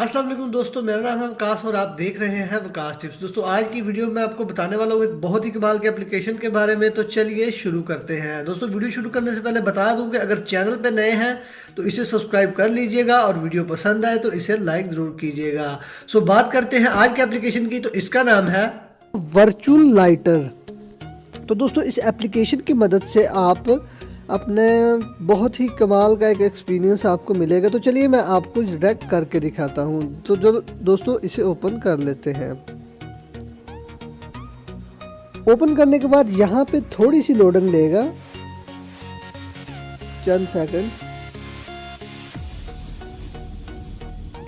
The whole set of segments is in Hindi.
अस्सलाम वालेकुम दोस्तों, मेरा नाम है वकास और आप देख रहे हैं वकास टिप्स। दोस्तों आज की वीडियो में आपको बताने वाला हूँ एक बहुत ही कमाल के एप्लीकेशन के बारे में। तो चलिए शुरू करते हैं। दोस्तों वीडियो शुरू करने से पहले बता दूं कि अगर चैनल पे नए हैं तो इसे सब्सक्राइब कर लीजिएगा और वीडियो पसंद आए तो इसे लाइक ज़रूर कीजिएगा। बात करते हैं आज के एप्लीकेशन की। तो इसका नाम है वर्चुअल लाइटर। तो दोस्तों इस एप्लीकेशन की मदद से आप अपने बहुत ही कमाल का एक एक्सपीरियंस आपको मिलेगा। तो चलिए मैं आपको डायरेक्ट करके दिखाता हूँ। तो जो दोस्तों इसे ओपन कर लेते हैं। ओपन करने के बाद यहाँ पे थोड़ी सी लोडिंग लेगा, चंद सेकंड।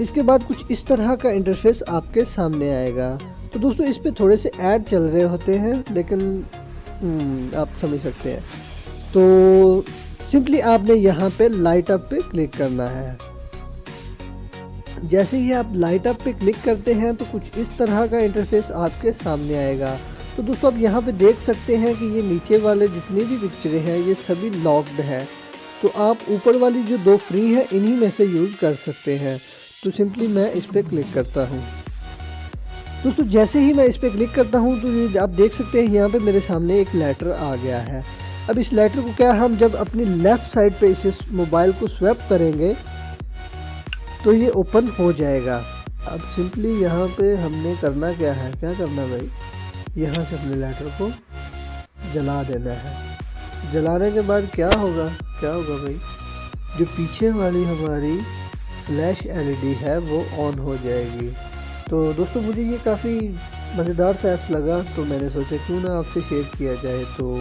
इसके बाद कुछ इस तरह का इंटरफेस आपके सामने आएगा। तो दोस्तों इस पे थोड़े से ऐड चल रहे होते हैं, लेकिन आप समझ सकते हैं। तो सिंपली आपने यहाँ पे लाइट अप पे क्लिक करना है। जैसे ही आप लाइट अप पे क्लिक करते हैं तो कुछ इस तरह का इंटरफेस आपके सामने आएगा। तो दोस्तों आप यहाँ पे देख सकते हैं कि ये नीचे वाले जितनी भी पिक्चरें हैं ये सभी लॉक्ड है। तो आप ऊपर वाली जो दो फ्री है इन्हीं में से यूज़ कर सकते हैं। तो सिंपली मैं इस पर क्लिक करता हूँ। दोस्तों जैसे ही मैं इस पर क्लिक करता हूँ तो आप देख सकते हैं यहाँ पे मेरे सामने एक लेटर आ गया है। अब इस लेटर को क्या हम जब अपनी लेफ़्ट साइड पे इसे मोबाइल को स्वैप करेंगे तो ये ओपन हो जाएगा। अब सिंपली यहाँ पे हमने करना क्या है, क्या करना भाई, यहाँ से अपने लेटर को जला देना है। जलाने के बाद क्या होगा भाई, जो पीछे वाली हमारी फ्लैश एलईडी है वो ऑन हो जाएगी। तो दोस्तों मुझे ये काफ़ी मज़ेदार सा ऐप लगा तो मैंने सोचा क्यों ना आपसे शेयर किया जाए। तो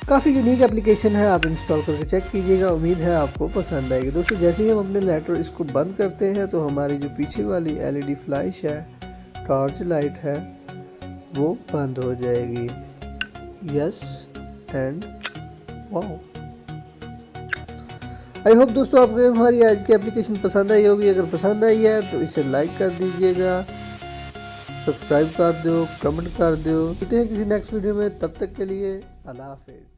काफ़ी यूनिक एप्लीकेशन है, आप इंस्टॉल करके चेक कीजिएगा। उम्मीद है आपको पसंद आएगी। दोस्तों जैसे ही हम अपने लेटर इसको बंद करते हैं तो हमारी जो पीछे वाली एलईडी फ्लैश है, टॉर्च लाइट है, वो बंद हो जाएगी। Yes and wow. I hope दोस्तों आपको हमारी आज की एप्लीकेशन पसंद आई होगी। अगर पसंद आई है तो इसे लाइक कर दीजिएगा, सब्सक्राइब कर दो, कमेंट कर दो। मिलते हैं किसी नेक्स्ट वीडियो में, तब तक के लिए अल्लाह हाफिज़।